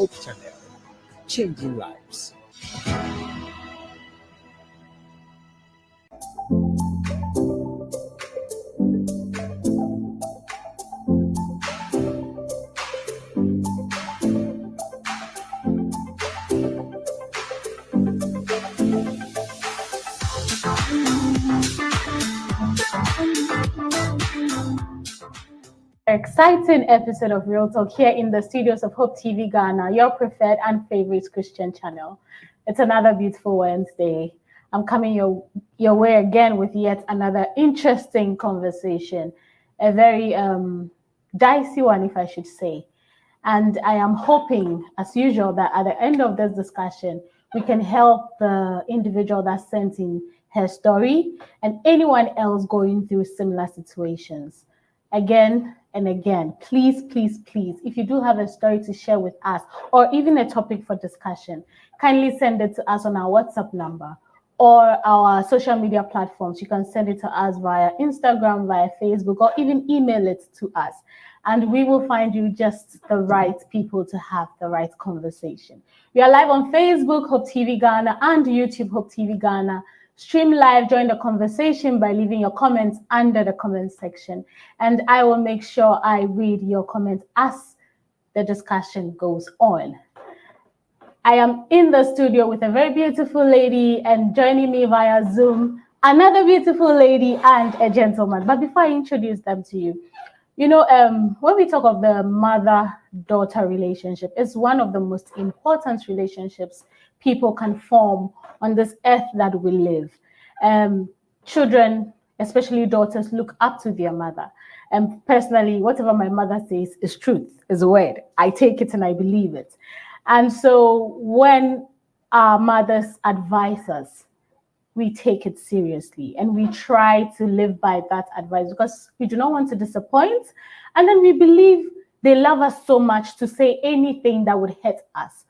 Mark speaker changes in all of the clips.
Speaker 1: Hope Channel, changing lives.
Speaker 2: Exciting episode of Real Talk here in the studios of Hope TV Ghana, your preferred and favorite Christian channel. It's another beautiful Wednesday. I'm coming your way again with yet another interesting conversation, a very dicey one, if I should say. And I am hoping, as usual, that at the end of this discussion, we can help the individual that sent in her story and anyone else going through similar situations. Again and again, please, if you do have a story to share with us or even a topic for discussion, kindly send it to us on our WhatsApp number or our social media platforms. You can send it to us via Instagram, via Facebook, or even email it to us. And we will find you just the right people to have the right conversation. We are live on Facebook, Hope TV Ghana, and YouTube, Hope TV Ghana. Stream live, join the conversation by leaving your comments under the comment section. And I will make sure I read your comments as the discussion goes on. I am in the studio with a very beautiful lady, and joining me via Zoom, another beautiful lady and a gentleman. But before I introduce them to you, you know, when we talk of the mother-daughter relationship, it's one of the most important relationships people can form on this earth that we live. children, especially daughters, look up to their mother. And personally, whatever my mother says is truth, is a word. I take it and I believe it. And so when our mothers advise us, we take it seriously and we try to live by that advice because we do not want to disappoint. And then we believe they love us so much to say anything that would hurt us.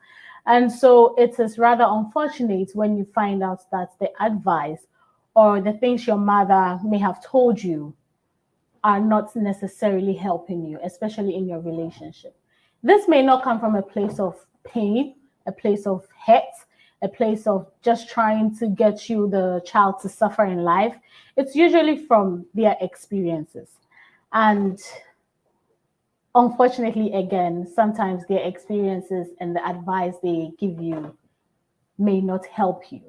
Speaker 2: And so it is rather unfortunate when you find out that the advice or the things your mother may have told you are not necessarily helping you, especially in your relationship. This may not come from a place of pain, a place of hurt, a place of just trying to get you, the child, to suffer in life. It's usually from their experiences. And unfortunately, again, sometimes their experiences and the advice they give you may not help you.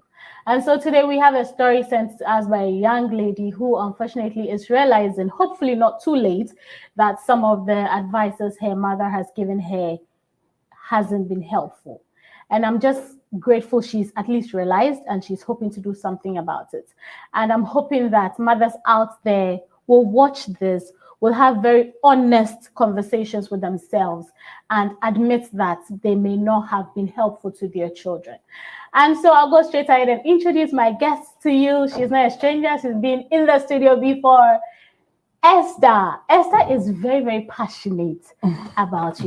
Speaker 2: And so today we have a story sent to us by a young lady who unfortunately is realizing, hopefully not too late, that some of the advices her mother has given her hasn't been helpful. And I'm just grateful she's at least realized and she's hoping to do something about it. And I'm hoping that mothers out there will watch this, will have very honest conversations with themselves and admit that they may not have been helpful to their children. And so I'll go straight ahead and introduce my guest to you. She's not a stranger. She's been in the studio before. Esther. Esther is very, very passionate about,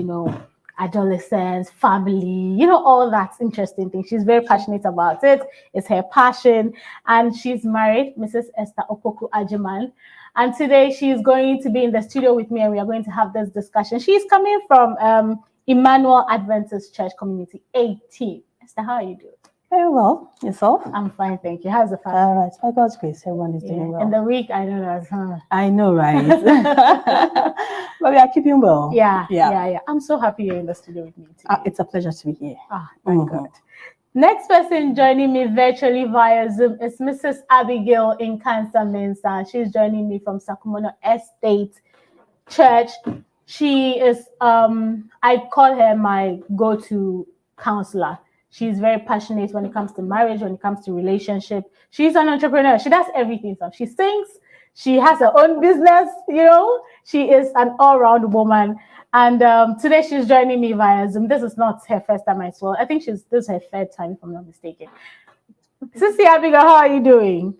Speaker 2: adolescence, family, all that interesting things. She's very passionate about it. It's her passion. And she's married, Mrs. Esther Opoku Ajiman. And today she's going to be in the studio with me and we are going to have this discussion. She's coming from Emmanuel Adventist Church Community 18. Esther, how are you doing?
Speaker 3: Very well. Yourself?
Speaker 2: I'm fine, thank you. How's the family?
Speaker 3: All right. By God's grace, everyone is doing well.
Speaker 2: And the week, I don't know.
Speaker 3: I know, right? But we are keeping well.
Speaker 2: Yeah. I'm so happy you're in the studio with me today.
Speaker 3: It's a pleasure to be here.
Speaker 2: Thank God. Next person joining me virtually via Zoom is Mrs. Abigail in Cancer Mensa. She's joining me from Sakumono Estate Church. She is, I call her my go-to counselor. She's very passionate when it comes to marriage, when it comes to relationship. She's an entrepreneur. She does everything. So she sings. She has her own business, She is an all-round woman. And today she's joining me via Zoom. This is not her first time as well. I think this is her third time, if I'm not mistaken. Sissy Abigail, how are you doing?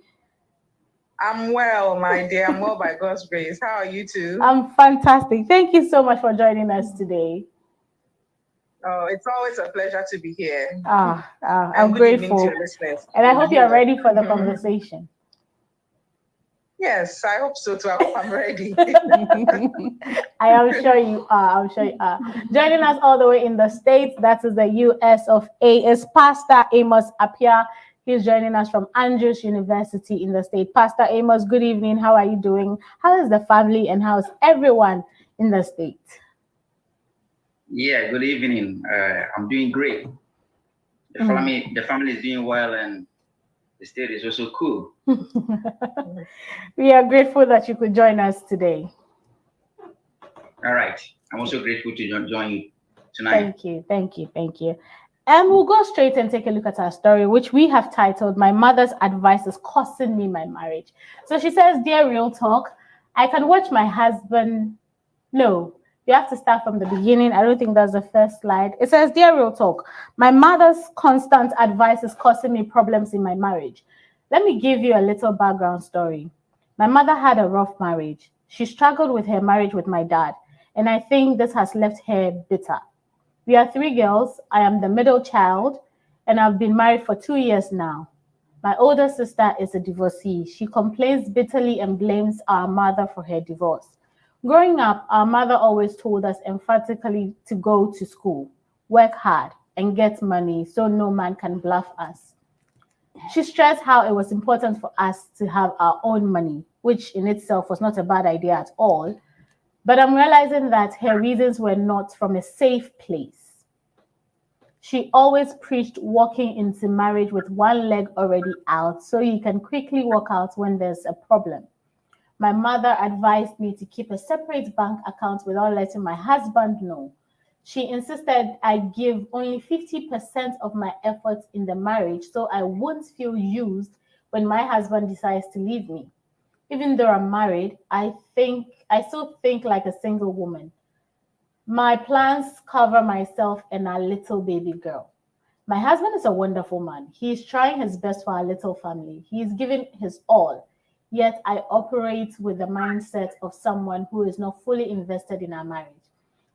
Speaker 4: I'm well, my dear. I'm well by God's grace. How are you two?
Speaker 2: I'm fantastic. Thank you so much for joining us today.
Speaker 4: Oh, it's always a pleasure to be here.
Speaker 2: I'm grateful. And I hope you're ready for the conversation.
Speaker 4: Yes, I hope so too. I hope I'm ready.
Speaker 2: I am sure you are. Joining us all the way in the States, that is the US of A, is Pastor Amos Appiah. He's joining us from Andrews University in the state. Pastor Amos, good evening. How are you doing? How is the family and how's everyone in the state?
Speaker 5: Yeah, good evening. I'm doing great. The family is doing well, and the state is also cool.
Speaker 2: We are grateful that you could join us today.
Speaker 5: All right. I'm also grateful to join you tonight.
Speaker 2: Thank you. And we'll go straight and take a look at our story, which we have titled, My Mother's Advice is Costing Me My Marriage. So she says, Dear Real Talk, I can watch my husband. No. You have to start from the beginning. I don't think that's the first slide. It says, Dear Real Talk, my mother's constant advice is causing me problems in my marriage. Let me give you a little background story. My mother had a rough marriage. She struggled with her marriage with my dad, and I think this has left her bitter. We are 3 girls. I am the middle child, and I've been married for 2 years now. My older sister is a divorcee. She complains bitterly and blames our mother for her divorce. Growing up, our mother always told us emphatically to go to school, work hard, and get money so no man can bluff us. She stressed how it was important for us to have our own money, which in itself was not a bad idea at all. But I'm realizing that her reasons were not from a safe place. She always preached walking into marriage with one leg already out so you can quickly walk out when there's a problem. My mother advised me to keep a separate bank account without letting my husband know. She insisted I give only 50% of my efforts in the marriage so I won't feel used when my husband decides to leave me. Even though I'm married, I still think like a single woman. My plans cover myself and our little baby girl. My husband is a wonderful man. He's trying his best for our little family. He's giving his all. Yet I operate with the mindset of someone who is not fully invested in our marriage.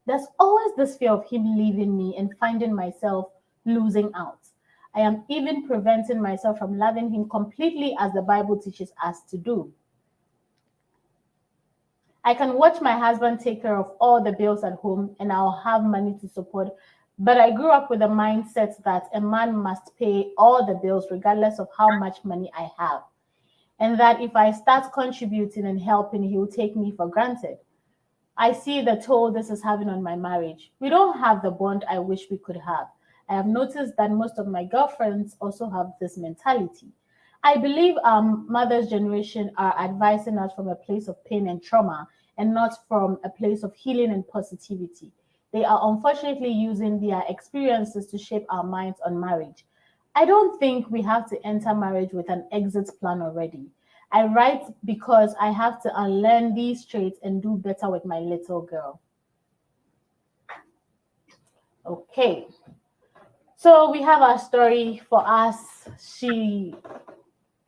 Speaker 2: There's always this fear of him leaving me and finding myself losing out. I am even preventing myself from loving him completely as the Bible teaches us to do. I can watch my husband take care of all the bills at home and I'll have money to support. But I grew up with the mindset that a man must pay all the bills regardless of how much money I have. And that if I start contributing and helping, he will take me for granted. I see the toll this is having on my marriage. We don't have the bond I wish we could have. I have noticed that most of my girlfriends also have this mentality. I believe our mother's generation are advising us from a place of pain and trauma and not from a place of healing and positivity. They are unfortunately using their experiences to shape our minds on marriage. I don't think we have to enter marriage with an exit plan already. I write because I have to unlearn these traits and do better with my little girl. Okay. So we have our story for us. She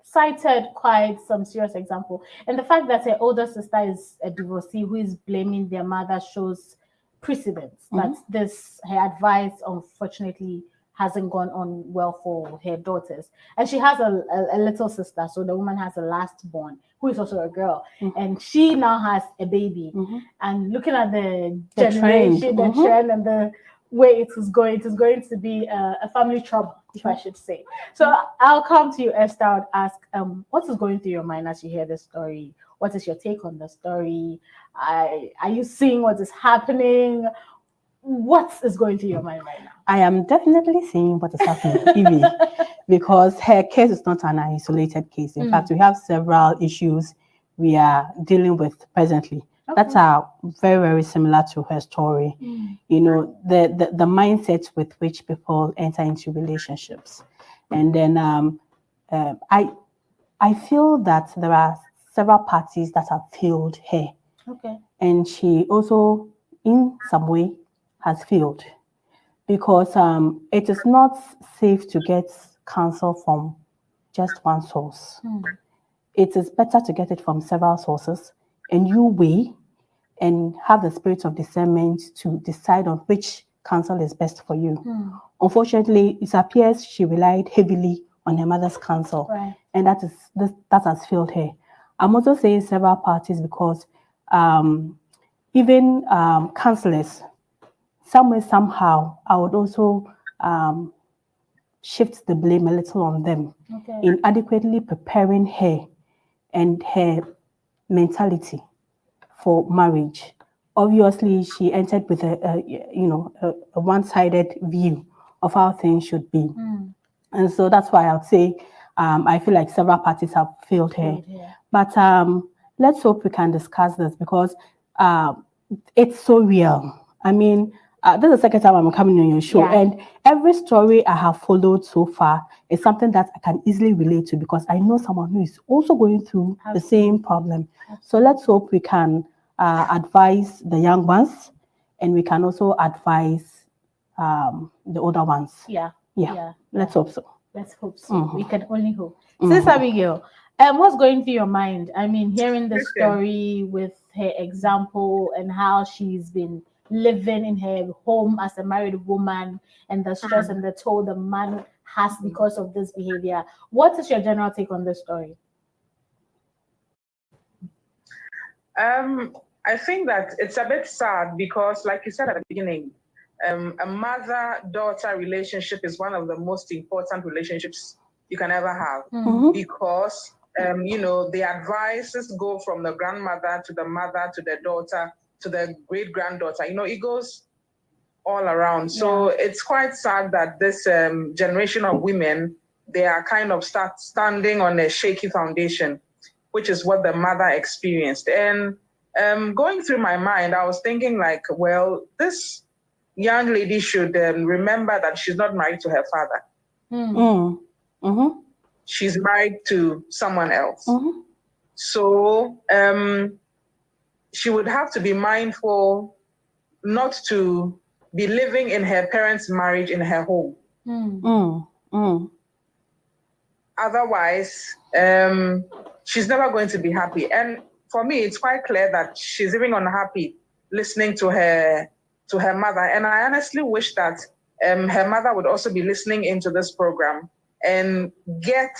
Speaker 2: cited quite some serious example. And the fact that her older sister is a divorcee who is blaming their mother shows precedence that her advice unfortunately hasn't gone on well for her daughters. And she has a little sister, so the woman has a last born who is also a girl, and she now has a baby. And looking at the generation, the trend and the way it is going to be a family trouble, if I should say. So I'll come to you, Esther. I would ask, what is going through your mind as you hear this story? What is your take on the story? Are you seeing what is happening? What is going through your mind right now?
Speaker 3: I am definitely seeing what is happening, Evie, because her case is not an isolated case. In fact, we have several issues we are dealing with presently that are very, very similar to her story. You know, the mindset with which people enter into relationships. And then I feel that there are several parties that have failed her.
Speaker 2: Okay.
Speaker 3: And she also, in some way, has failed because it is not safe to get counsel from just one source. It is better to get it from several sources, and you weigh and have the spirit of discernment to decide on which counsel is best for you. Unfortunately, it appears she relied heavily on her mother's counsel, and that has failed her. I'm also saying several parties because even counselors, somehow, I would also shift the blame a little on them in adequately preparing her and her mentality for marriage. Obviously, she entered with a one-sided view of how things should be, and so that's why I would say I feel like several parties have failed her. But let's hope we can discuss this because it's so real. I mean, this is the second time I'm coming on your show, and every story I have followed so far is something that I can easily relate to because I know someone who is also going through the same problem. So let's hope we can advise the young ones, and we can also advise the older ones. Let's hope so.
Speaker 2: Let's hope so. We can only hope. Sister Abigail, what's going through your mind? I mean, hearing the story with her example and how she's been living in her home as a married woman and the stress and the toll the man has because of this behavior. What is your general take on this story?
Speaker 4: I think that it's a bit sad because, like you said at the beginning, a mother-daughter relationship is one of the most important relationships you can ever have because, the advices go from the grandmother to the mother to the daughter to the great-granddaughter. It goes all around. So it's quite sad that this generation of women, they are kind of standing on a shaky foundation, which is what the mother experienced. And going through my mind, I was thinking like, well, this young lady should remember that she's not married to her father. she's married to someone else. So she would have to be mindful not to be living in her parents' marriage in her home. Otherwise, she's never going to be happy. And for me, it's quite clear that she's even unhappy listening to her mother. And I honestly wish that her mother would also be listening into this program and get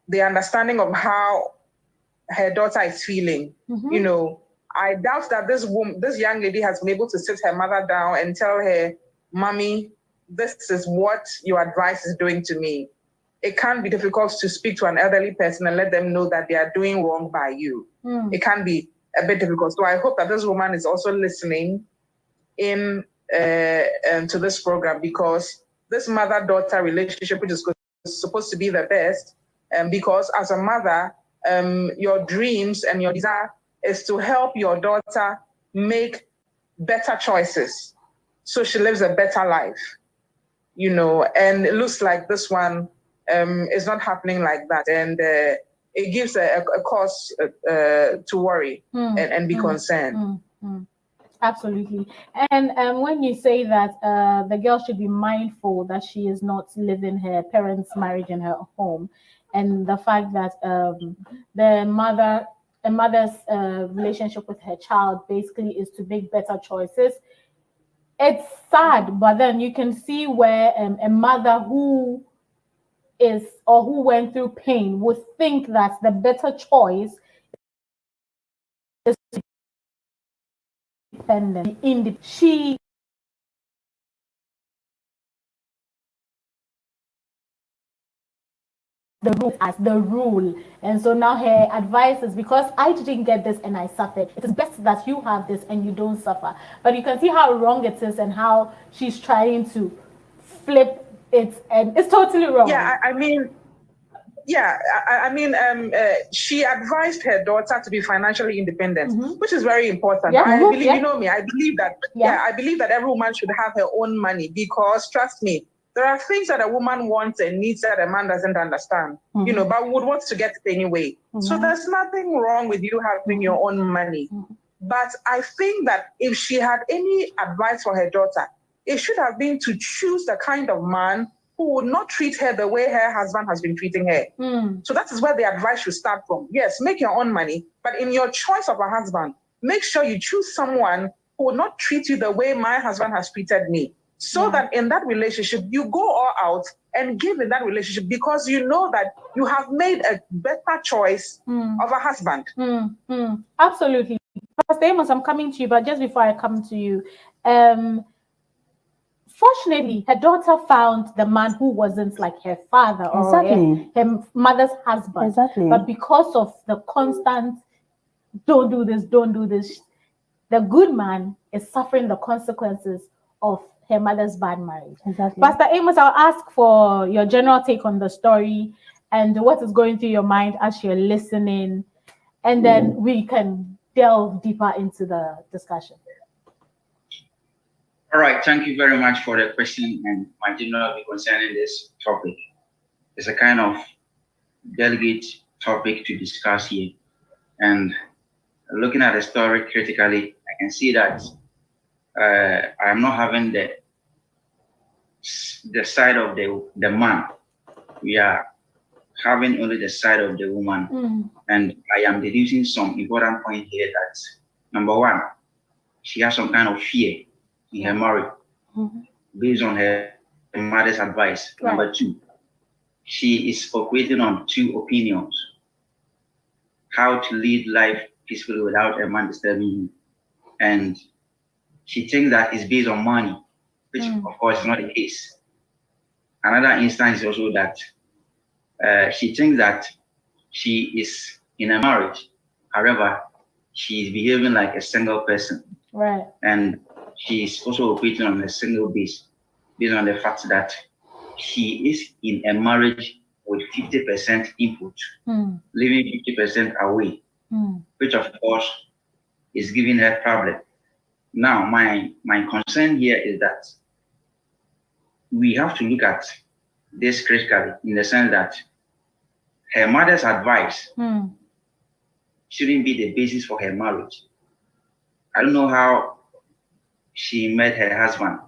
Speaker 4: the understanding of how her daughter is feeling. You know, I doubt that this young lady has been able to sit her mother down and tell her, "Mommy, this is what your advice is doing to me." It can be difficult to speak to an elderly person and let them know that they are doing wrong by you. It can be a bit difficult. So I hope that this woman is also listening in to this program, because this mother-daughter relationship, which is supposed to be the best, because as a mother, your dreams and your desire is to help your daughter make better choices so she lives a better life, you know. And it looks like this one is not happening like that, and it gives a cause to worry and be concerned.
Speaker 2: Absolutely. And when you say that the girl should be mindful that she is not living her parents' marriage in her home, and the fact that a mother's relationship with her child basically is to make better choices, it's sad, but then you can see where a mother who went through pain would think that the better choice is independent. She the rule as the rule, and so now her advice is, because I didn't get this and I suffered, it is best that you have this and you don't suffer. But you can see how wrong it is and how she's trying to flip it, and it's totally wrong.
Speaker 4: She advised her daughter to be financially independent, which is very important. I believe, you know me, I believe that, I believe that every woman should have her own money, because trust me, there are things that a woman wants and needs that a man doesn't understand, you know, but would want to get it anyway. So there's nothing wrong with you having your own money. But I think that if she had any advice for her daughter, it should have been to choose the kind of man who would not treat her the way her husband has been treating her. So that is where the advice should start from. Yes, make your own money, but in your choice of a husband, make sure you choose someone who will not treat you the way my husband has treated me. So that in that relationship, you go all out and give in that relationship, because you know that you have made a better choice of a husband.
Speaker 2: Absolutely. Pastor Amos, I'm coming to you, but just before I come to you, fortunately, her daughter found the man who wasn't like her father or her mother's husband. But because of the constant, don't do this, the good man is suffering the consequences of her mother's bad marriage. Pastor Amos, I'll ask for your general take on the story and what is going through your mind as you're listening, and then we can delve deeper into the discussion.
Speaker 5: All right, thank you very much for the question and my general view concerning this topic. It's a kind of delicate topic to discuss here. And looking at the story critically, I can see that I'm not having the side of the man. We are having only the side of the woman. And I am deducing some important point here that, number one, she has some kind of fear in her marriage based on her mother's advice. Number two, she is operating on two opinions: how to lead life peacefully without a man disturbing you. And she thinks that it's based on money, which of course is not the case. Another instance is also that she thinks that she is in a marriage, however, she is behaving like a single person. And she is also operating on a single base, based on the fact that she is in a marriage with 50% input, leaving 50% away, which of course is giving her problem. Now, my concern here is that we have to look at this critically, in the sense that her mother's advice shouldn't be the basis for her marriage. I don't know how she met her husband,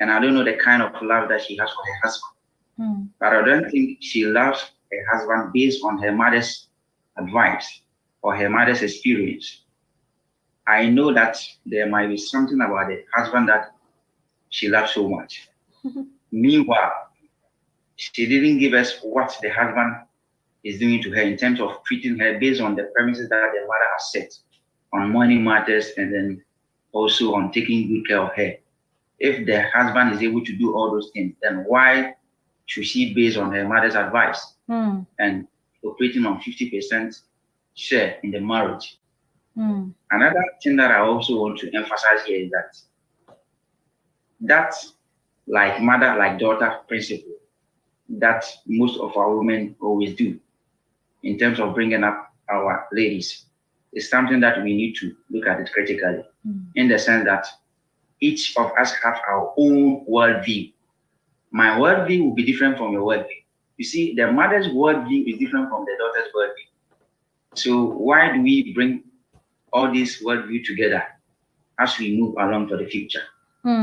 Speaker 5: and I don't know the kind of love that she has for her husband. But I don't think she loves her husband based on her mother's advice or her mother's experience. I know that there might be something about the husband that she loves so much. Meanwhile, she didn't give us what the husband is doing to her in terms of treating her based on the premises that the mother has set on money matters, and then also on taking good care of her. If the husband is able to do all those things, then why should she base on her mother's advice and operating on 50% share in the marriage? Another thing that I also want to emphasize here is that like mother, like daughter principle that most of our women always do in terms of bringing up our ladies is something that we need to look at it critically, in the sense that each of us have our own worldview. My worldview will be different from your worldview. You see, the mother's worldview is different from the daughter's worldview. So why do we bring all these worldview together as we move along to the future?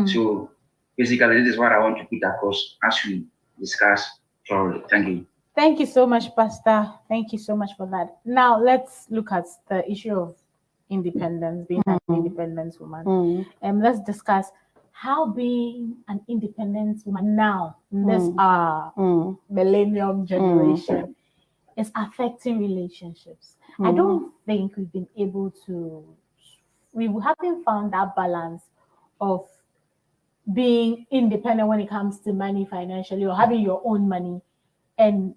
Speaker 5: So basically, this is what I want to put across as we discuss thoroughly. Thank you.
Speaker 2: Thank you so much, Pastor. Thank you so much for that. Now let's look at the issue of independence, being an independent woman. And let's discuss how being an independent woman now in this millennium generation is affecting relationships. I don't think we've been able to, we haven't found that balance of being independent when it comes to money financially, or having your own money and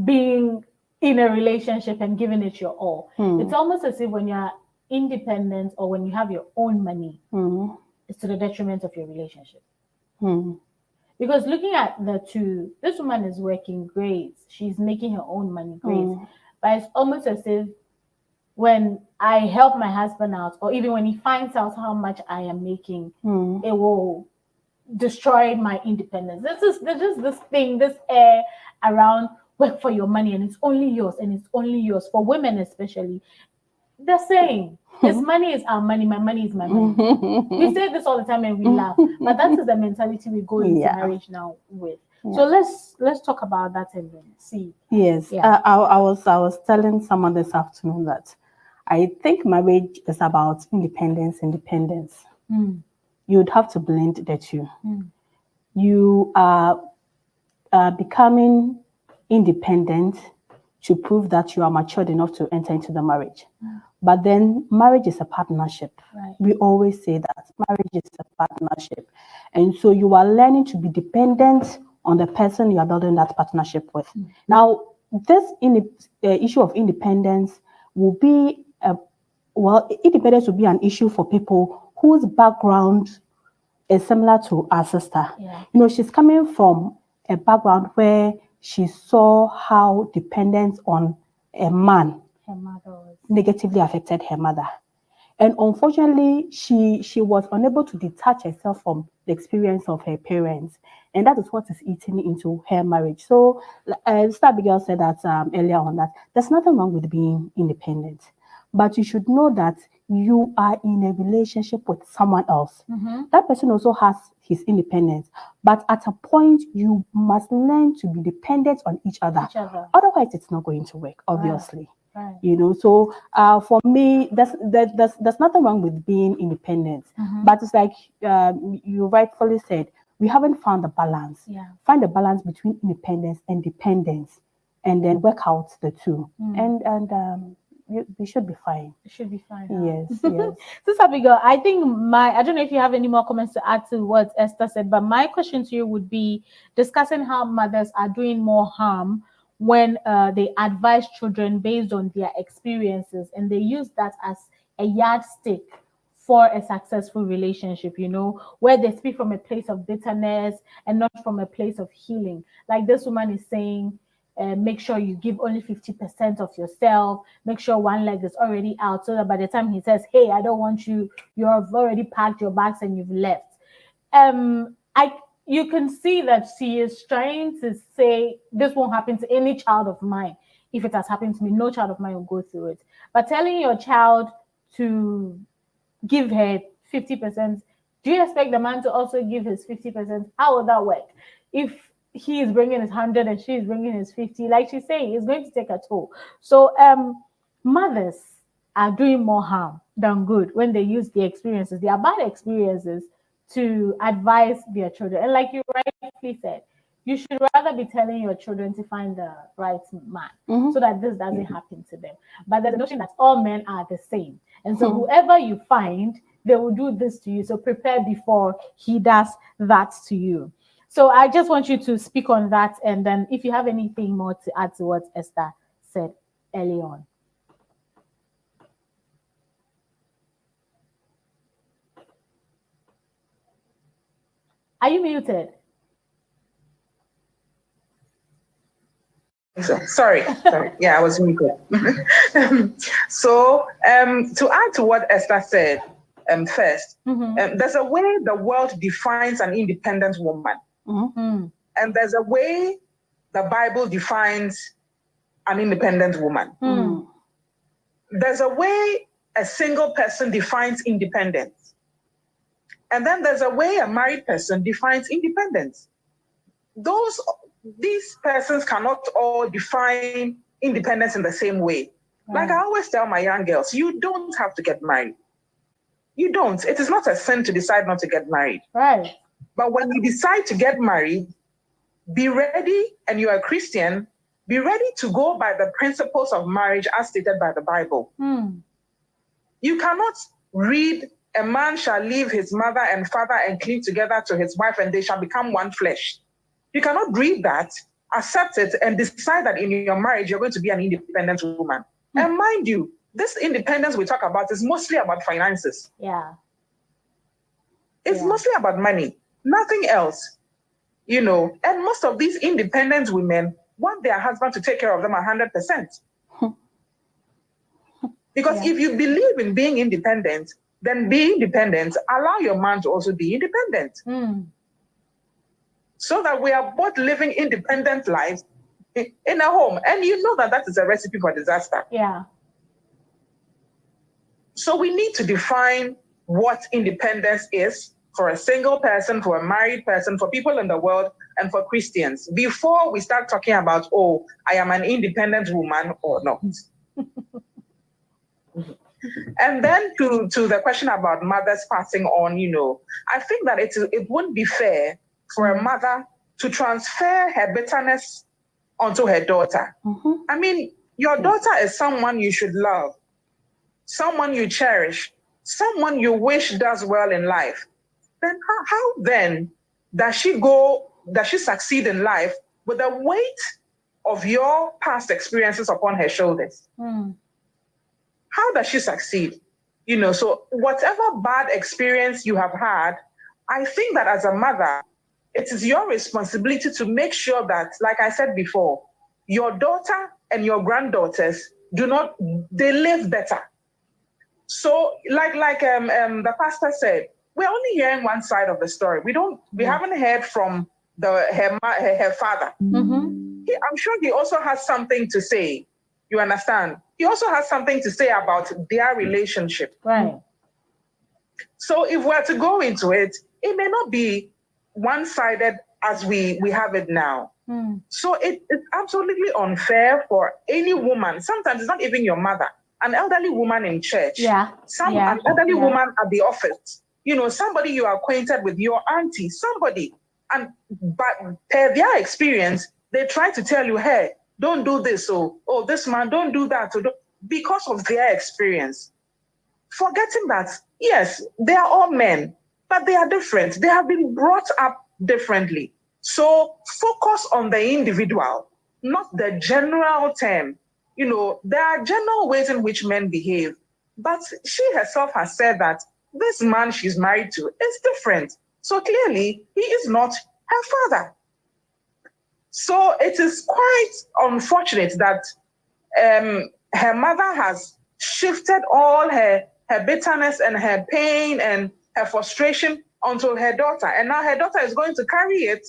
Speaker 2: being in a relationship and giving it your all. It's almost as if when you're independent or when you have your own money, it's to the detriment of your relationship. Because looking at the two, this woman is working great. She's making her own money great. But it's almost as if when I help my husband out, or even when he finds out how much I am making, it will destroy my independence. There's just this thing, this air around work for your money and it's only yours and it's only yours. For women especially, they're saying, his money is our money, my money is my money. We say this all the time and we laugh, but that is the mentality we go into marriage now with. So let's talk about that and then see.
Speaker 3: Yes, I was telling someone this afternoon that I think marriage is about independence. You'd have to blend the two. You are becoming independent to prove that you are matured enough to enter into the marriage. But then marriage is a partnership. We always say that marriage is a partnership. And so you are learning to be dependent on the person you are building that partnership with. Now, this issue of independence will be, independence will be an issue for people whose background is similar to our sister. You know, she's coming from a background where she saw how dependence on a man negatively affected her mother. And unfortunately, she was unable to detach herself from the experience of her parents. And that is what is eating into her marriage. So, Sister Abigail said that earlier on, that there's nothing wrong with being independent. But you should know that you are in a relationship with someone else. That person also has his independence. But at a point, you must learn to be dependent on each other. Otherwise, it's not going to work, obviously. You know, so for me, there's nothing wrong with being independent. But it's like you rightfully said, we haven't found the balance. Find the balance between independence and dependence, and then work out the two. And we should be fine. It should be fine. Yes, yes.
Speaker 2: Sister Abigail, I think I don't know if you have any more comments to add to what Esther said, but my question to you would be discussing how mothers are doing more harm when they advise children based on their experiences, and they use that as a yardstick for a successful relationship, you know, where they speak from a place of bitterness and not from a place of healing. Like this woman is saying, make sure you give only 50% of yourself, make sure one leg is already out, so that by the time he says, hey, I don't want you, you've already packed your bags and you've left. you can see that she is trying to say, this won't happen to any child of mine. If it has happened to me, no child of mine will go through it. But telling your child to give her 50%, do you expect the man to also give his 50%? How will that work? If he is bringing his 100 and she is bringing his 50, like she's saying, it's going to take a toll. So mothers are doing more harm than good when they use the experiences, their bad experiences, to advise their children. And like you rightly said, you should rather be telling your children to find the right man so that this doesn't happen to them. But there's a notion that all men are the same. And so whoever you find, they will do this to you. So prepare before he does that to you. So I just want you to speak on that. And then if you have anything more to add to what Esther said early on. Are you muted?
Speaker 4: Sorry. Yeah, I was muted. So to add to what Esther said, first, there's a way the world defines an independent woman. And there's a way the Bible defines an independent woman. There's a way a single person defines independence. And then there's a way a married person defines independence. These persons cannot all define independence in the same way. Like I always tell my young girls, you don't have to get married. You don't. It is not a sin to decide not to get married.
Speaker 2: Right.
Speaker 4: But when you decide to get married, be ready, and you're a Christian, be ready to go by the principles of marriage as stated by the Bible. You cannot read, a man shall leave his mother and father and cleave together to his wife, and they shall become one flesh. You cannot read that, accept it, and decide that in your marriage you're going to be an independent woman. And mind you, this independence we talk about is mostly about finances.
Speaker 2: Yeah.
Speaker 4: It's mostly about money, nothing else. You know, and most of these independent women want their husband to take care of them 100%. Because if you believe in being independent, then be independent, allow your man to also be independent. So that we are both living independent lives in a home. And you know that is a recipe for disaster.
Speaker 2: Yeah.
Speaker 4: So we need to define what independence is for a single person, for a married person, for people in the world, and for Christians, before we start talking about, oh, I am an independent woman or not. And then to the question about mothers passing on, you know, I think that it wouldn't be fair for a mother to transfer her bitterness onto her daughter. I mean, your daughter is someone you should love, someone you cherish, someone you wish does well in life. Then how then does she succeed in life with the weight of your past experiences upon her shoulders? How does she succeed? You know, so whatever bad experience you have had, I think that as a mother, it is your responsibility to make sure that, like I said before, your daughter and your granddaughters they live better. So like the pastor said, we're only hearing one side of the story. We haven't heard from her father. I'm sure he also has something to say. You understand? He also has something to say about their relationship.
Speaker 2: Right.
Speaker 4: So if we're to go into it, it may not be one-sided as we have it now. So it's absolutely unfair for any woman. Sometimes it's not even your mother, an elderly woman in church, an elderly woman at the office, you know, somebody you are acquainted with, your auntie, somebody, but per their experience, they try to tell you, hey, don't do this, oh, this man, don't do that, because of their experience. Forgetting that, yes, they are all men, but they are different. They have been brought up differently. So focus on the individual, not the general term. You know, there are general ways in which men behave, but she herself has said that this man she's married to is different. So clearly, he is not her father. So it is quite unfortunate that her mother has shifted all her bitterness and her pain and her frustration until her daughter. And now her daughter is going to carry it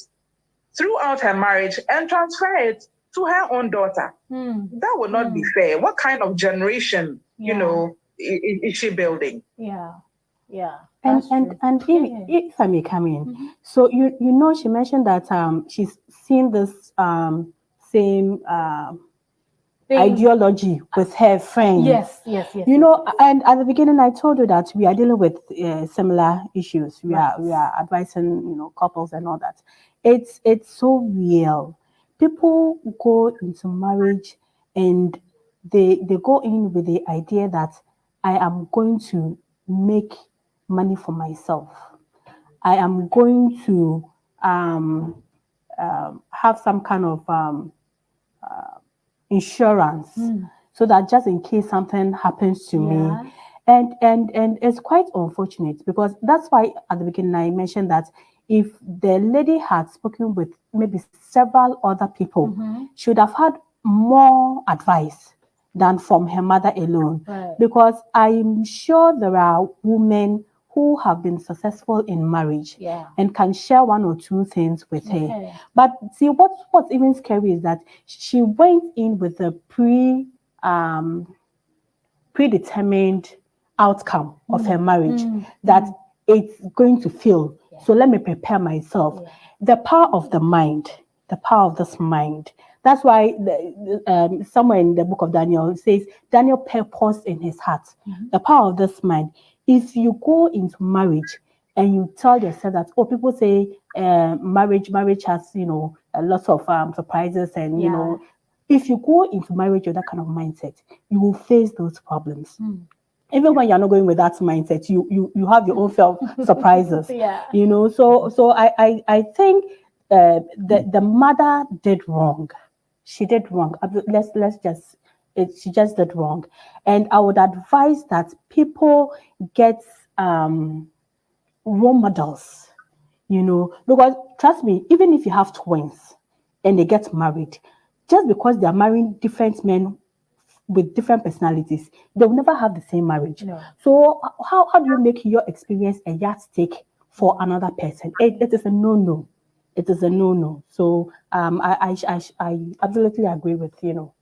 Speaker 4: throughout her marriage and transfer it to her own daughter. That would not be fair. What kind of generation, you know, is she building?
Speaker 2: Yeah.
Speaker 3: And if I may come in, so you know, she mentioned that she's seen this same ideology with her friends.
Speaker 2: Yes.
Speaker 3: You know, and at the beginning I told you that we are dealing with similar issues. We are advising, you know, couples and all that. It's so real. People go into marriage and they go in with the idea that I am going to make money for myself. I am going to have some kind of insurance so that just in case something happens to me. And it's quite unfortunate, because that's why at the beginning I mentioned that if the lady had spoken with maybe several other people, she would have had more advice than from her mother alone. Because I'm sure there are women who have been successful in marriage and can share one or two things with her. But see, what's even scary is that she went in with a predetermined outcome of her marriage, that it's going to fail. So let me prepare myself. The power of the mind, the power of this mind. That's why somewhere in the book of Daniel, it says, Daniel purposed in his heart. The power of this mind. If you go into marriage and you tell yourself that, people say marriage has, you know, a lot of surprises and, you know, if you go into marriage with that kind of mindset, you will face those problems. Even when you're not going with that mindset, you have your own surprises. You know, so I think the mother did wrong. She did wrong. She just did wrong. And I would advise that people get role models, you know, because trust me, even if you have twins and they get married, just because they are marrying different men with different personalities, they will never have the same marriage. So how do you make your experience a yardstick for another person? It is a no-no. It is a no-no. So I absolutely agree with, you know,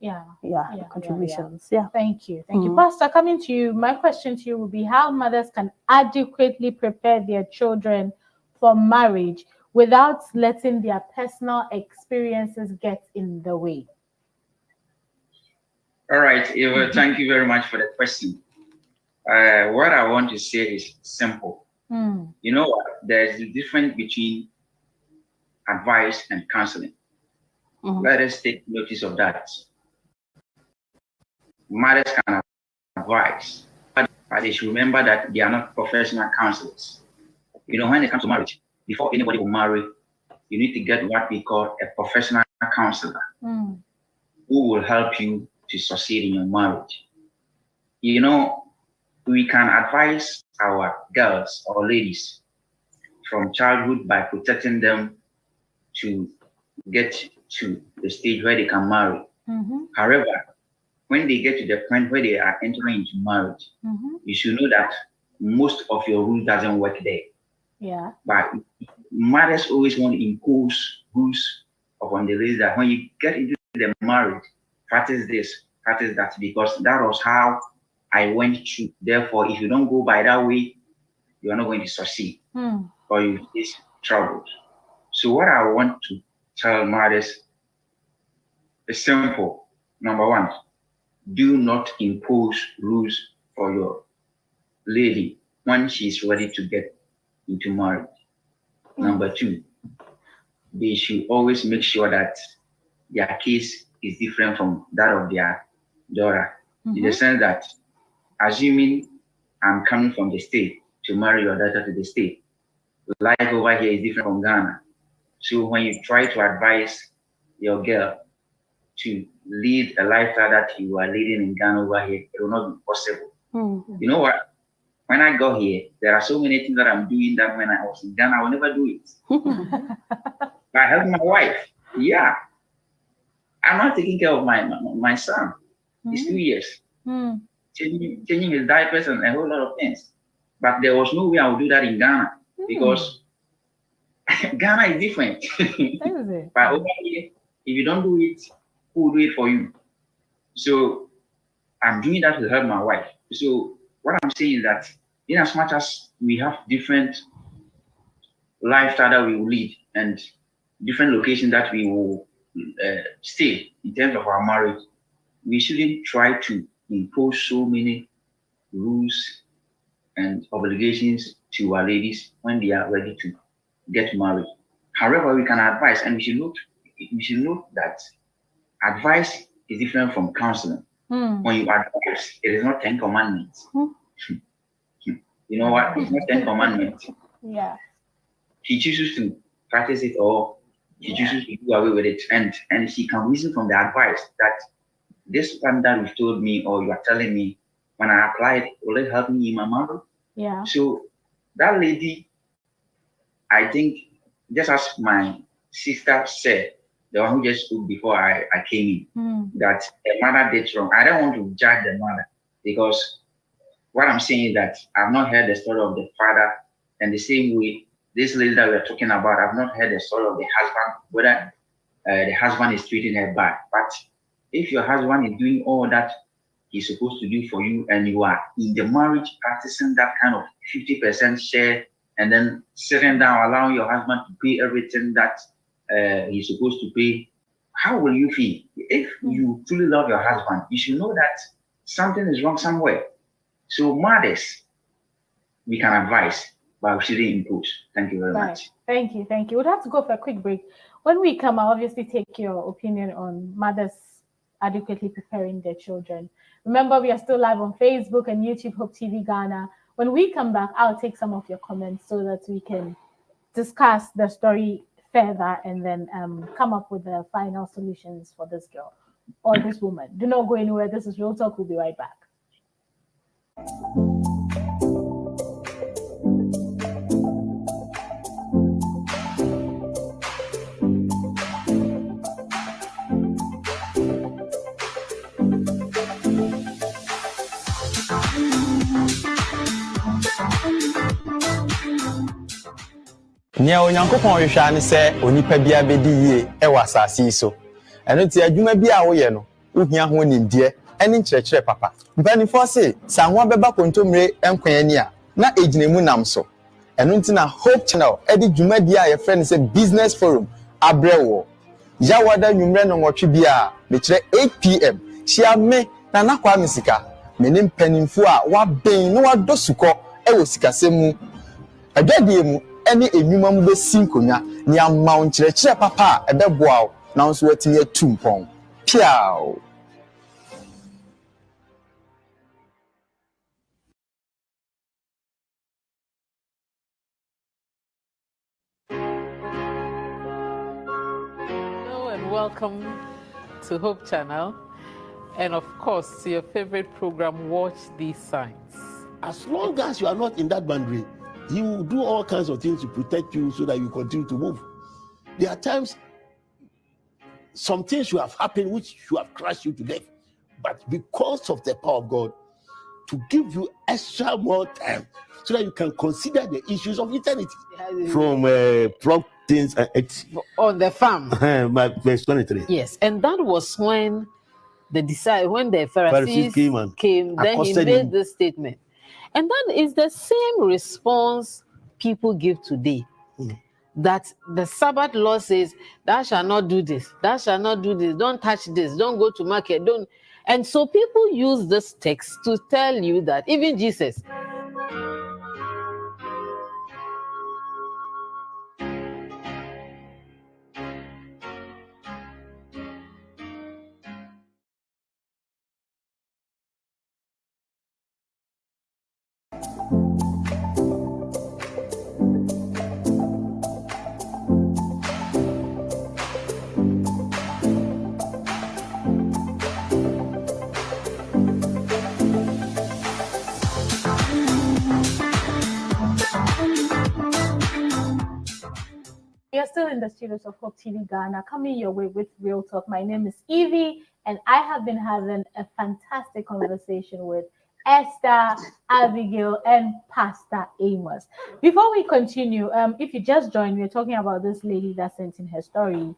Speaker 3: contributions.
Speaker 2: Thank you. Pastor, coming to you, my question to you would be how mothers can adequately prepare their children for marriage without letting their personal experiences get in the way.
Speaker 5: All right, Eva, thank you very much for the question. What I want to say is simple. You know what? There's a difference between advice and counseling. Let us take notice of that. Mothers can advise, but they should remember that they are not professional counselors. You know, when it comes to marriage, before anybody will marry, you need to get what we call a professional counselor who will help you to succeed in your marriage. You know, we can advise our girls or ladies from childhood by protecting them to get to the stage where they can marry. However, when they get to the point where they are entering into marriage, you should know that most of your rules doesn't work there. But mothers always want to impose rules upon the ladies that when you get into the marriage, practice this, practice that, because that was how I went through. Therefore, if you don't go by that way, you are not going to succeed or you face troubles. So what I want to tell mothers is simple. Number one, do not impose rules for your lady when she's ready to get into marriage. Number two, they should always make sure that their case is different from that of their daughter, in the sense that, assuming I'm coming from the state to marry your daughter to the state, life over here is different from Ghana. So when you try to advise your girl to lead a lifestyle that you are leading in Ghana over here, it will not be possible. You know what? When I got here, there are so many things that I'm doing that when I was in Ghana, I will never do it. I help my wife. Yeah. I'm not taking care of my son. He's 2 years. Changing his diapers and a whole lot of things. But there was no way I would do that in Ghana. because Ghana is different. But over here, if you don't do it, who will do it for you? So I'm doing that to help my wife. So what I'm saying is that in as much as we have different lifestyle that we will lead and different locations that we will stay in terms of our marriage, we shouldn't try to impose so many rules and obligations to our ladies when they are ready to get married. However, we can advise, and we should note that advice is different from counseling. When you advise, it is not 10 commandments. You know what? It's not 10 commandments.
Speaker 2: Yeah.
Speaker 5: She chooses to practice it or she chooses to do away with it. And she can reason from the advice that this one that you've told me or you are telling me, when I apply it, will it help me in my marriage?
Speaker 2: Yeah.
Speaker 5: So that lady, I think, just as my sister said, the one who just spoke before I came in, that the mother did wrong. I don't want to judge the mother because what I'm saying is that I've not heard the story of the father, and the same way this lady that we're talking about, I've not heard the story of the husband, whether the husband is treating her bad. But if your husband is doing all that he's supposed to do for you, and you are in the marriage practicing that kind of 50% share, and then sitting down, allowing your husband to pay everything that he's supposed to pay, how will you feel? If you truly love your husband, you should know that something is wrong somewhere. So mothers, we can advise, but we shouldn't impose. Thank you very much.
Speaker 2: Thank you. We'll have to go for a quick break. When we come, I'll obviously take your opinion on mothers adequately preparing their children. Remember, we are still live on Facebook and YouTube, Hope TV Ghana. When we come back, I'll take some of your comments so that we can discuss the story further and then come up with the final solutions for this girl or this woman. Do not go anywhere. This is Real Talk. We'll be right back.
Speaker 6: Nya onyankopon hwehwa ne se onipa bia bedi yie e wasase so eno ti adwuma bia wo ye no ohia ho nimdie ene nkyerɛkyerɛ papa mpanifo se sanwa beba kontomre enkwan ani a na eginemu nam so eno nti na Hope Channel edi dwuma dia ye frɛ ne se Business Forum abrewo yawada nwumre no nwotwe bia me kyerɛ 8 pm hia me na nakwa mesika me ne mpanifo a waben no wadosukɔ e wo sikasɛmu adwadie mu any enwuma mu besi nkonya ni ama nkyerɛkyerɛ papa a ɛbɛboa na nso watimi atumpɔn piao.
Speaker 7: Hello and welcome to Hope Channel, and of course to your favorite program, Watch These Signs.
Speaker 8: As long as you are not in that boundary, he will do all kinds of things to protect you so that you continue to move. There are times some things should have happened which should have crushed you to death, but because of the power of God, to give you extra more time so that you can consider the issues of eternity. From things
Speaker 7: on the farm.
Speaker 8: Verse 23.
Speaker 7: Yes, and that was when the Pharisees came, then he made this statement. And that is the same response people give today. That the Sabbath law says, thou shalt not do this, thou shalt not do this, don't touch this, don't go to market, don't. And so people use this text to tell you that even Jesus.
Speaker 2: We are still in the studios of Hope TV Ghana, coming your way with Real Talk. My name is Evie, and I have been having a fantastic conversation with Esther, Abigail, and Pastor Amos. Before we continue, if you just joined, we're talking about this lady that sent in her story.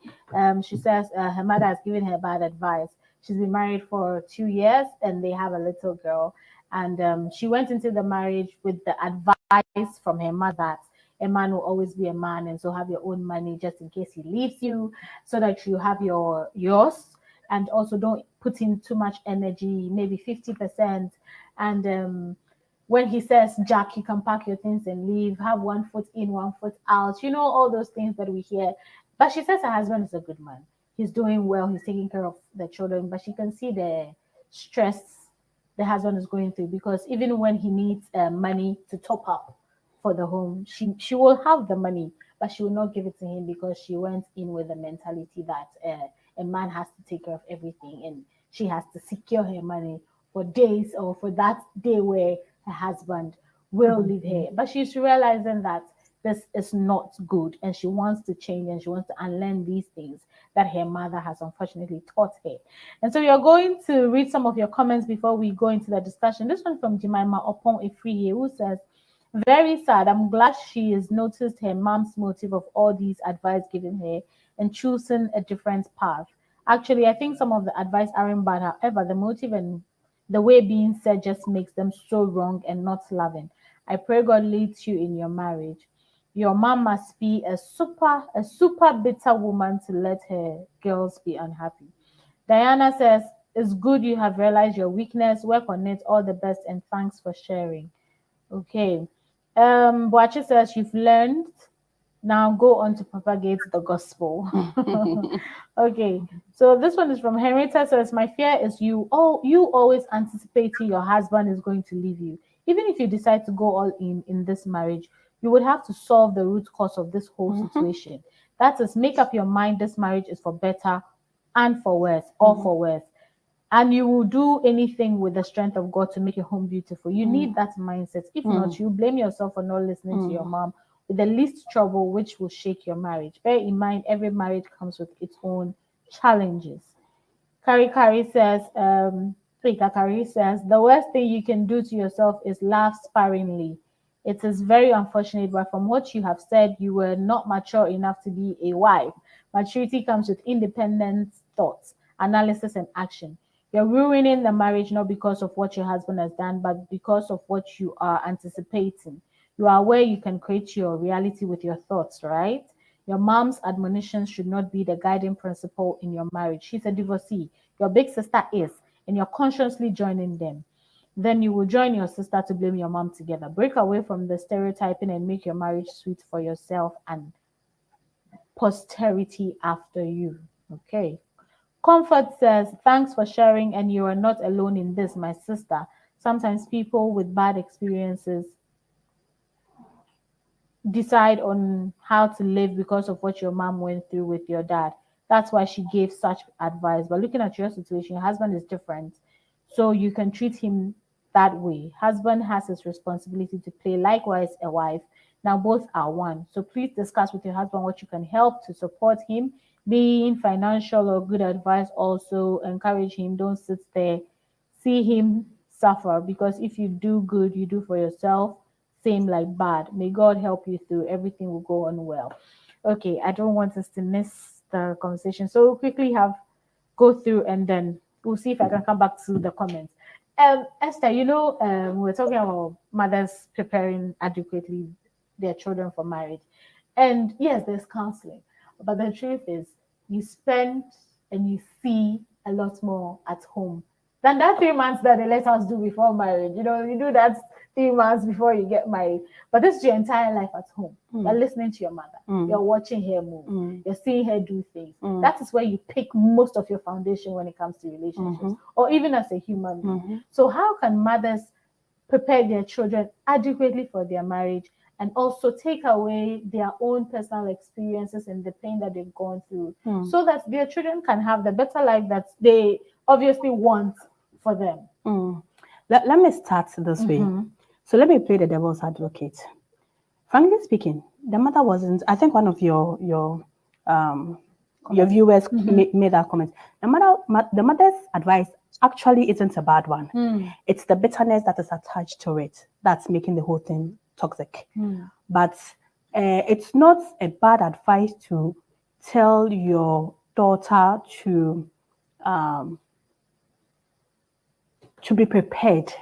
Speaker 2: She says her mother has given her bad advice. She's been married for 2 years and they have a little girl. And she went into the marriage with the advice from her mother that a man will always be a man, and so have your own money just in case he leaves you, so that you have yours, and also don't put in too much energy, maybe 50%. And when he says, Jack, you can pack your things and leave, have 1 foot in, 1 foot out, you know, all those things that we hear. But she says her husband is a good man. He's doing well. He's taking care of the children, but she can see the stress the husband is going through, because even when he needs money to top up for the home, she will have the money, but she will not give it to him, because she went in with the mentality that a man has to take care of everything, and she has to secure her money for days, or for that day where her husband will leave her. But she's realizing that this is not good, and she wants to change, and she wants to unlearn these things that her mother has unfortunately taught her. And so we are going to read some of your comments before we go into the discussion. This one from Jemima Opon Ifriye, who says, very sad. I'm glad she has noticed her mom's motive of all these advice given her and choosing a different path. Actually, I think some of the advice aren't bad. However, the motive and the way being said just makes them so wrong and not loving. I pray God leads you in your marriage. Your mom must be a super bitter woman to let her girls be unhappy. Diana says, it's good you have realized your weakness. Work on it. All the best, and thanks for sharing. Okay. Boachi says, you've learned. Now go on to propagate the gospel. Okay. So this one is from Henrietta. Says, my fear is you always anticipating your husband is going to leave you. Even if you decide to go all in this marriage, you would have to solve the root cause of this whole situation. That is, make up your mind this marriage is for better and for worse, or for worse. And you will do anything with the strength of God to make your home beautiful. You need that mindset. If not, you blame yourself for not listening to your mom with the least trouble, which will shake your marriage. Bear in mind, every marriage comes with its own challenges. Kari says, the worst thing you can do to yourself is laugh sparingly. It is very unfortunate, but from what you have said, you were not mature enough to be a wife. Maturity comes with independent thoughts, analysis, and action. You're ruining the marriage not because of what your husband has done, but because of what you are anticipating. You are aware you can create your reality with your thoughts, right? Your mom's admonitions should not be the guiding principle in your marriage. She's a divorcee. Your big sister is, and you're consciously joining them. Then you will join your sister to blame your mom together. Break away from the stereotyping and make your marriage sweet for yourself and posterity after you. Okay. Comfort says, thanks for sharing, and you are not alone in this, my sister. Sometimes people with bad experiences decide on how to live because of what your mom went through with your dad. That's why she gave such advice. But looking at your situation, your husband is different, so you can treat him that way. Husband has his responsibility to play, likewise a wife. Now both are one. So please discuss with your husband what you can help to support him, being financial or good advice. Also encourage him. Don't sit there, see him suffer, because if you do good, you do for yourself. Same like bad. May God help you through. Everything will go on well. Okay, I don't want us to miss the conversation, so we'll quickly go through, and then we'll see if I can come back to the comments. Esther, we're talking about mothers preparing adequately their children for marriage. And yes, there's counseling. But the truth is, you spend and you see a lot more at home than that 3 months that they let us do before marriage. You do that 3 months before you get married. But this is your entire life at home. You're listening to your mother. You're watching her move. You're seeing her do things. That is where you pick most of your foundation when it comes to relationships, or even as a human being. So how can mothers prepare their children adequately for their marriage, and also take away their own personal experiences and the pain that they've gone through, so that their children can have the better life that they obviously want for them?
Speaker 3: Let me start this way. So let me play the devil's advocate. Frankly speaking, the mother wasn't, I think one of your viewers made that comment. The mother's advice actually isn't a bad one. It's the bitterness that is attached to it that's making the whole thing toxic. But it's not a bad advice to tell your daughter to be prepared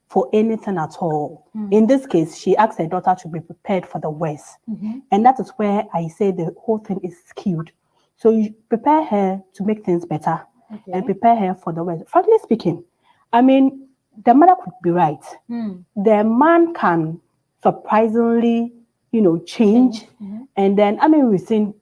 Speaker 3: for anything at all. In this case, she asked her daughter to be prepared for the worst. And that is where I say the whole thing is skewed. So you prepare her to make things better and prepare her for the worst. Frankly speaking, I mean, the mother could be right. The man can surprisingly, change. And then, I mean, we've seen,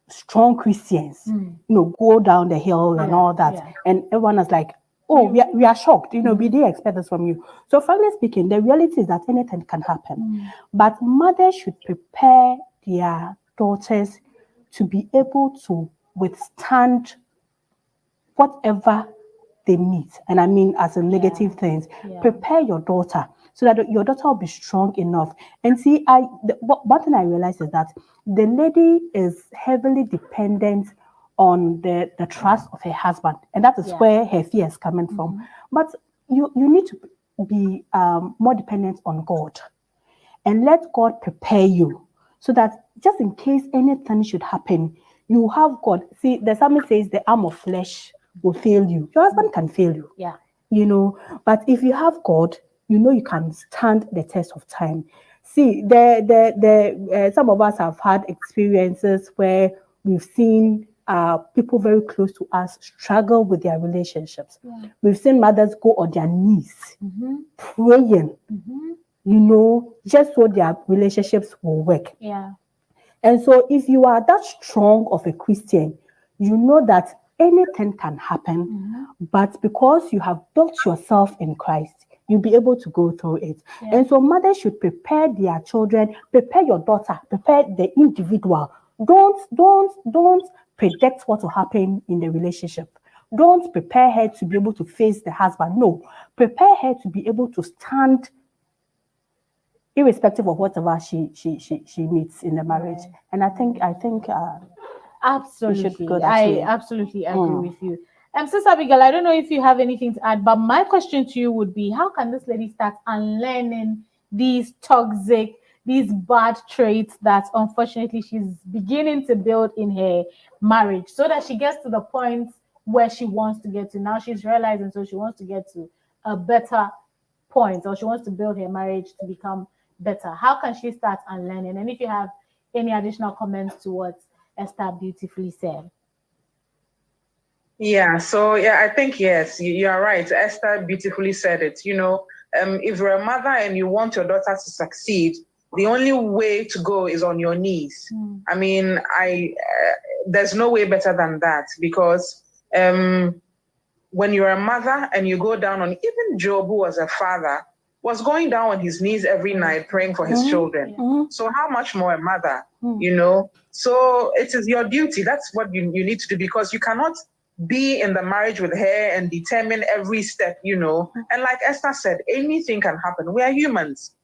Speaker 3: strong Christians, go down the hill and all that. And everyone is like, oh, we are shocked. We didn't expect this from you. So frankly speaking, the reality is that anything can happen. But mothers should prepare their daughters to be able to withstand whatever they meet. And I mean, as a negative things, prepare your daughter so that your daughter will be strong enough. And see, one thing I realized is that the lady is heavily dependent on the trust of her husband. And that is where her fear is coming from. But you need to be more dependent on God and let God prepare you so that just in case anything should happen, you have God. See, the psalmist says the arm of flesh will fail you. Your husband can fail you. But if you have God, you can stand the test of time. See, some of us have had experiences where we've seen people very close to us struggle with their relationships. We've seen mothers go on their knees praying, just so their relationships will work. And so if you are that strong of a Christian, you know that anything can happen, but because you have built yourself in Christ, you'll be able to go through it. And so mothers should prepare their children, prepare your daughter, prepare the individual. Don't predict what will happen in the relationship. Don't prepare her to be able to face the husband. No, prepare her to be able to stand irrespective of whatever she meets in the marriage. And I think
Speaker 2: absolutely, I absolutely agree with you. Sister Abigail, I don't know if you have anything to add, but my question to you would be, how can this lady start unlearning these toxic, these bad traits that unfortunately she's beginning to build in her marriage so that she gets to the point where she wants to get to? Now she's realizing, so she wants to get to a better point, or she wants to build her marriage to become better. How can she start unlearning? And if you have any additional comments to what Esther beautifully said.
Speaker 4: I think yes, you are right. Esther beautifully said it. If you're a mother and you want your daughter to succeed, the only way to go is on your knees. I mean, there's no way better than that, because when you're a mother and you go down on, even Job, who was a father, was going down on his knees every night praying for his children. So how much more a mother, So it is your duty. That's what you need to do, because you cannot be in the marriage with her and determine every step, And like Esther said, anything can happen. We are humans.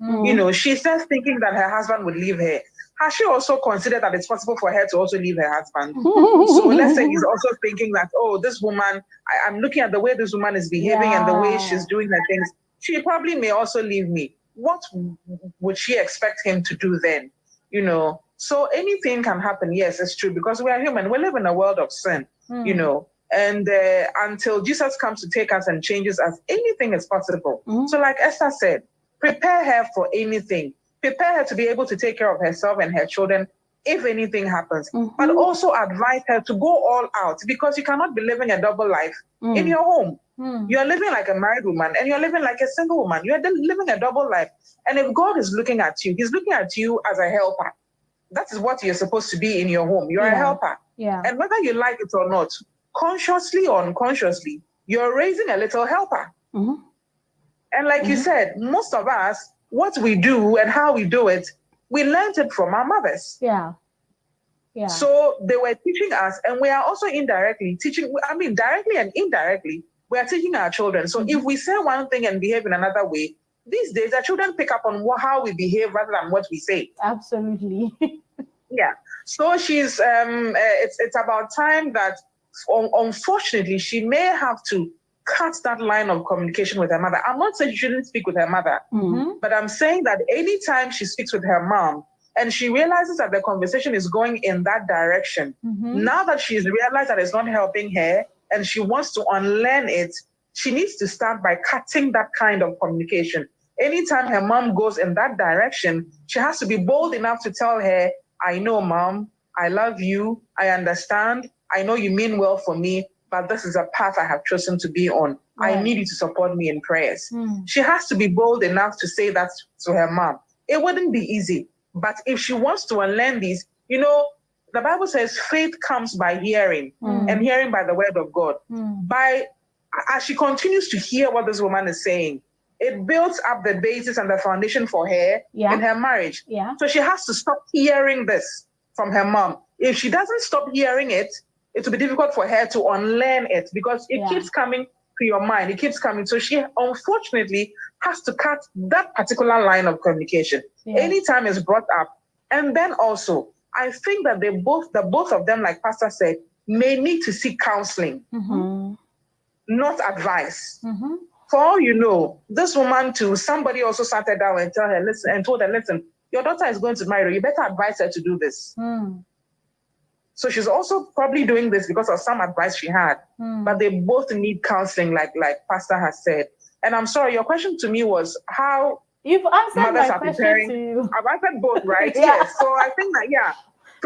Speaker 4: She's just thinking that her husband would leave her. Has she also considered that it's possible for her to also leave her husband? So let's say he's also thinking that, oh, this woman, I'm looking at the way this woman is behaving and the way she's doing her things. She probably may also leave me. What would she expect him to do then? So anything can happen. Yes, it's true, because we are human. We live in a world of sin, and until Jesus comes to take us and changes us, anything is possible. So like Esther said, prepare her for anything. Prepare her to be able to take care of herself and her children if anything happens. But also advise her to go all out, because you cannot be living a double life in your home. You're living like a married woman and you're living like a single woman. You're living a double life. And if God is looking at you, he's looking at you as a helper. That is what you're supposed to be in your home. You're a helper. And whether you like it or not, consciously or unconsciously, you're raising a little helper. And like you said, most of us, what we do and how we do it, we learned it from our mothers. So they were teaching us, and we are also indirectly teaching, directly and indirectly, we are teaching our children. So if we say one thing and behave in another way, these days our children pick up on how we behave rather than what we say.
Speaker 2: Absolutely.
Speaker 4: So she's, it's about time that unfortunately, she may have to cut that line of communication with her mother. I'm not saying she shouldn't speak with her mother, but I'm saying that anytime she speaks with her mom and she realizes that the conversation is going in that direction, now that she's realized that it's not helping her and she wants to unlearn it, she needs to start by cutting that kind of communication. Anytime her mom goes in that direction, she has to be bold enough to tell her, I know, Mom, I love you, I understand, I know you mean well for me, but this is a path I have chosen to be on. Right. I need you to support me in prayers. She has to be bold enough to say that to her mom. It wouldn't be easy, but if she wants to unlearn these, you know, the Bible says faith comes by hearing, and hearing by the word of God. As she continues to hear what this woman is saying, it builds up the basis and the foundation for her in her marriage. So she has to stop hearing this from her mom. If she doesn't stop hearing it, it will be difficult for her to unlearn it because it keeps coming to your mind. It keeps coming. So she unfortunately has to cut that particular line of communication anytime it's brought up. And then also, I think that the both of them, like Pastor said, may need to seek counseling, not advice. For all you know, this woman too, somebody also sat her down and told her, listen, your daughter is going to marry, you better advise her to do this. So she's also probably doing this because of some advice she had. But they both need counseling, like Pastor has said. And I'm sorry, your question to me was how
Speaker 2: you've answered
Speaker 4: mothers
Speaker 2: my
Speaker 4: are
Speaker 2: question
Speaker 4: preparing.
Speaker 2: To you.
Speaker 4: I've answered both, right? Yes. So I think that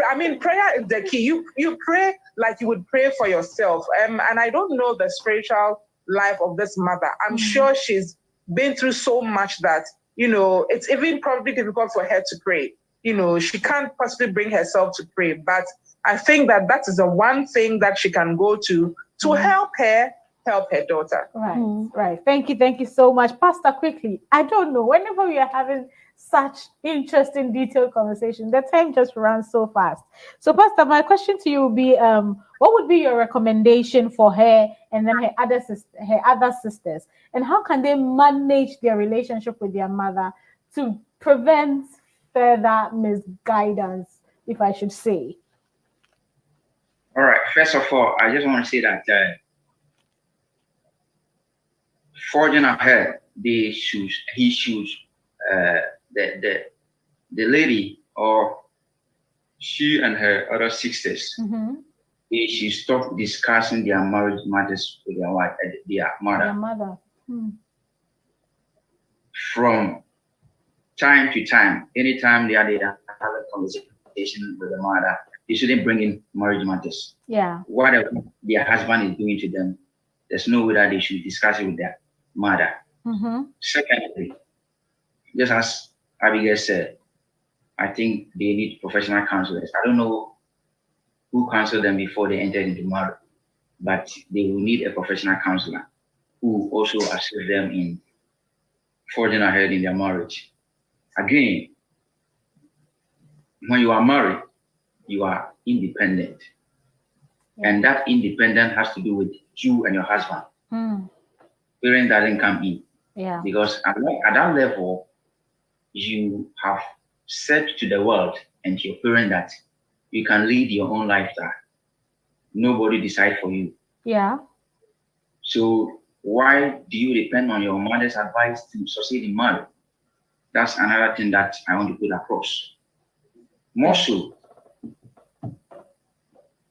Speaker 4: I mean, prayer is the key. You pray like you would pray for yourself. And I don't know the spiritual life of this mother. I'm sure she's been through so much that, you know, it's even probably difficult for her to pray. You know, she can't possibly bring herself to pray. But I think that is the one thing that she can go to help her daughter.
Speaker 2: Right. Thank you so much. Pastor, quickly, I don't know, whenever we are having such interesting, detailed conversation, the time just runs so fast. So, Pastor, my question to you would be, what would be your recommendation for her and then her other sisters? And how can they manage their relationship with their mother to prevent further misguidance, if I should say?
Speaker 5: All right. First of all, I just want to say that forging ahead, he should, the lady or she and her other sisters, they should stop discussing their marriage matters with their wife, their mother. From time to time, anytime they are having a conversation with the mother, they shouldn't bring in marriage matters. Whatever their husband is doing to them, there's no way that they should discuss it with their mother. Secondly, just as Abigail said, I think they need professional counselors. I don't know who counseled them before they entered into marriage, but they will need a professional counselor who also assist them in forging ahead in their marriage. Again, when you are married, you are independent. And that independence has to do with you and your husband. Parent doesn't come in. Because at that level, you have said to the world and to your parent that you can lead your own lifestyle. Nobody decide for you. So why do you depend on your mother's advice to succeed in marriage? That's another thing that I want to put across. More so,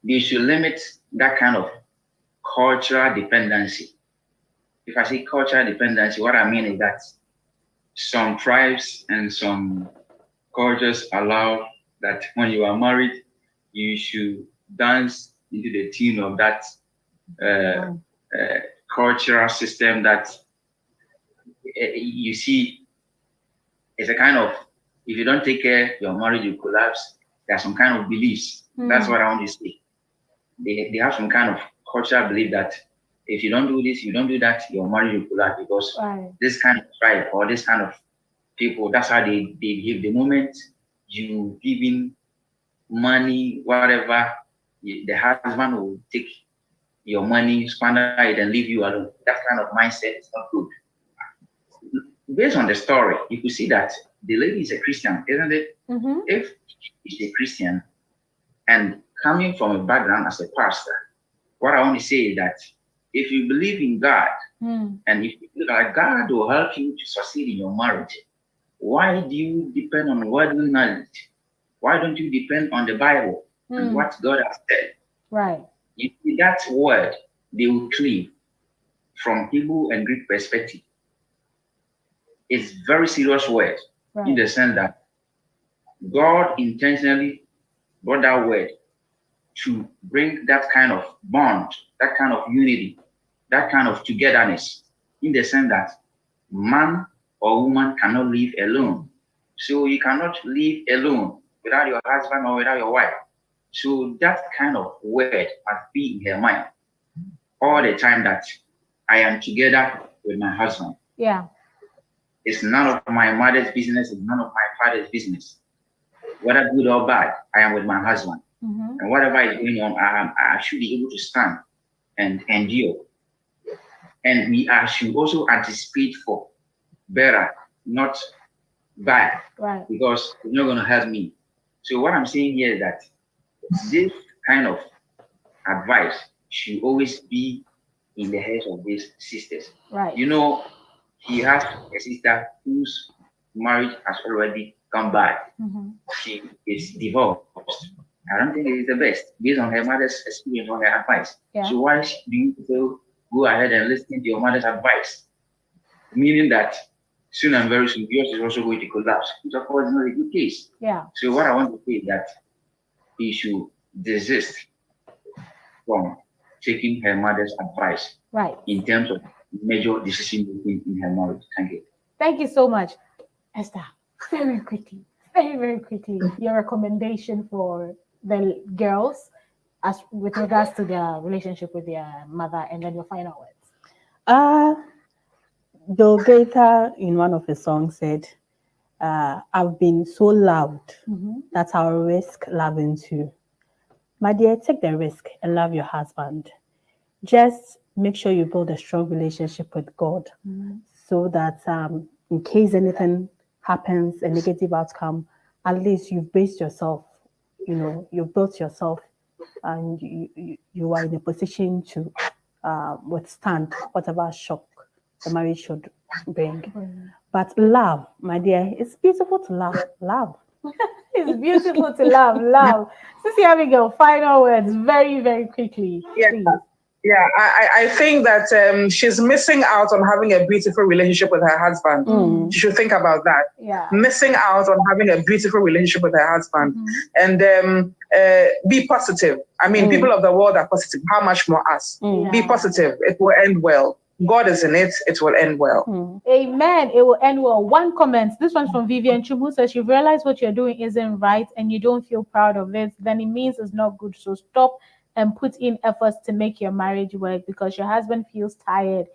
Speaker 5: they should limit that kind of cultural dependency. If I say cultural dependency, what I mean is that some tribes and some cultures allow that when you are married, you should dance into the tune of that cultural system that you see. It's a kind of, if you don't take care, your marriage will collapse. There are some kind of beliefs. That's what I want to say. They have some kind of cultural belief that if you don't do this, you don't do that, your marriage will collapse, because this kind of tribe or this kind of people, that's how they behave. The moment you give in money, whatever, the husband will take your money, squander it, and leave you alone. That kind of mindset is not good. Based on the story, you could see that the lady is a Christian, isn't it? If she's a Christian and coming from a background as a pastor, what I want to say is that if you believe in God and if you feel like God will help you to succeed in your marriage, why do you depend on worldly knowledge? Why don't you depend on the Bible and what God has said?
Speaker 2: Right.
Speaker 5: You see, that word, they will cleave from Hebrew and Greek perspective. It's very serious word in the sense that God intentionally brought that word to bring that kind of bond, that kind of unity, that kind of togetherness, in the sense that man or woman cannot live alone. So you cannot live alone without your husband or without your wife. So that kind of word must be in her mind all the time, that I am together with my husband.
Speaker 2: Yeah.
Speaker 5: It's none of my mother's business, it's none of my father's business. Whether good or bad, I am with my husband. And whatever is going on, I should be able to stand and endure. And we should also anticipate for better, not bad, because it's not going to help me. So what I'm saying here is that this kind of advice should always be in the heads of these sisters.
Speaker 2: Right.
Speaker 5: You know, he has a sister whose marriage has already come back. She is divorced. I don't think it's the best based on her mother's experience or her advice. Yeah. So why do you still go ahead and listen to your mother's advice? Meaning that soon and very soon yours is also going to collapse, which of course is not a good case.
Speaker 2: Yeah.
Speaker 5: So what I want to say is that he should desist from taking her mother's advice in terms of major decision making in her marriage. Thank you.
Speaker 2: Thank you so much. Esther, very quickly, your recommendation for the girls as with regards to their relationship with their mother, and then your final words.
Speaker 3: Bill Gaither in one of his songs said, I've been so loved that I'll risk loving too. My dear, take the risk and love your husband. Just make sure you build a strong relationship with God so that in case anything happens, a negative outcome, at least you've based yourself, you've built yourself, and you are in a position to withstand whatever shock the marriage should bring. But love, my dear, it's beautiful to love.
Speaker 2: It's beautiful to love. Sissy Abigail, final words, very, very quickly. Please.
Speaker 4: Yeah, I think that she's missing out on having a beautiful relationship with her husband. She should think about that.
Speaker 2: Yeah.
Speaker 4: Missing out on having a beautiful relationship with her husband. And be positive. I mean, people of the world are positive. How much more us? Be positive. It will end well. God is in it. It will end well.
Speaker 2: Amen. It will end well. One comment. This one's from Vivian Chumu, says, you realize what you're doing isn't right and you don't feel proud of it, then it means it's not good. So stop and put in efforts to make your marriage work, because your husband feels tired.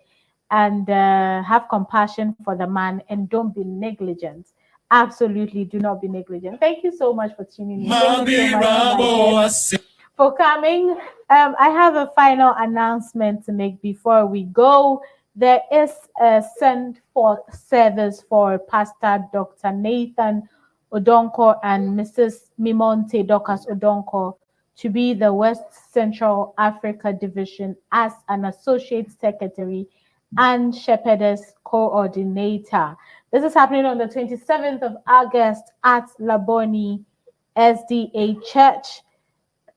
Speaker 2: And have compassion for the man and don't be negligent. Absolutely do not be negligent. Thank you so much for tuning in. Thank you so much for coming. I have a final announcement to make before we go. There is a send forth service for Pastor Dr. Nathan Odonko and Mrs. Mimonte Dorcas Odonko to be the West Central Africa Division as an Associate Secretary and Shepherdess Coordinator. This is happening on the 27th of August at Laboni SDA Church,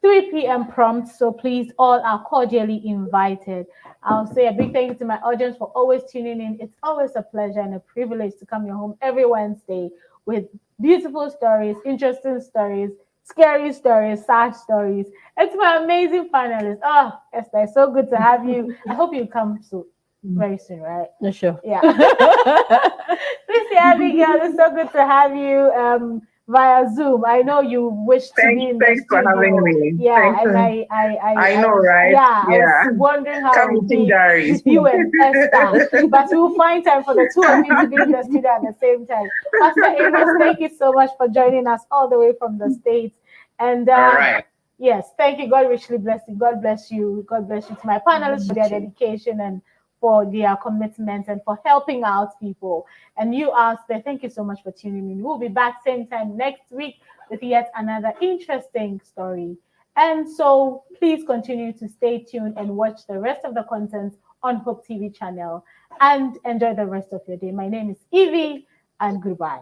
Speaker 2: 3 p.m. prompt. So please, all are cordially invited. I'll say a big thank you to my audience for always tuning in. It's always a pleasure and a privilege to come your home every Wednesday with beautiful stories, interesting stories, scary stories, sad stories. It's my amazing panelists. Oh, Esther, it's so good to have you. I hope you come soon. Very soon, right?
Speaker 3: Sure.
Speaker 2: Yeah. Sissy Abigail, it's so good to have you via Zoom. I know you wish to be in the
Speaker 4: Thanks for having me.
Speaker 2: Yeah,
Speaker 4: thanks.
Speaker 2: And
Speaker 4: I know, right?
Speaker 2: Yeah, I was wondering how it would be with you and Esther. But we'll find time for the two of you to be in the studio at the same time. Pastor Amos, thank you so much for joining us all the way from the States. And
Speaker 5: all right.
Speaker 2: Yes, thank you. God richly bless you. God bless you. God bless you to my panelists for their dedication and for their commitment and for helping out people. And you out there, thank you so much for tuning in. We'll be back same time next week with yet another interesting story. And so please continue to stay tuned and watch the rest of the content on Hope TV channel and enjoy the rest of your day. My name is Evie, and goodbye.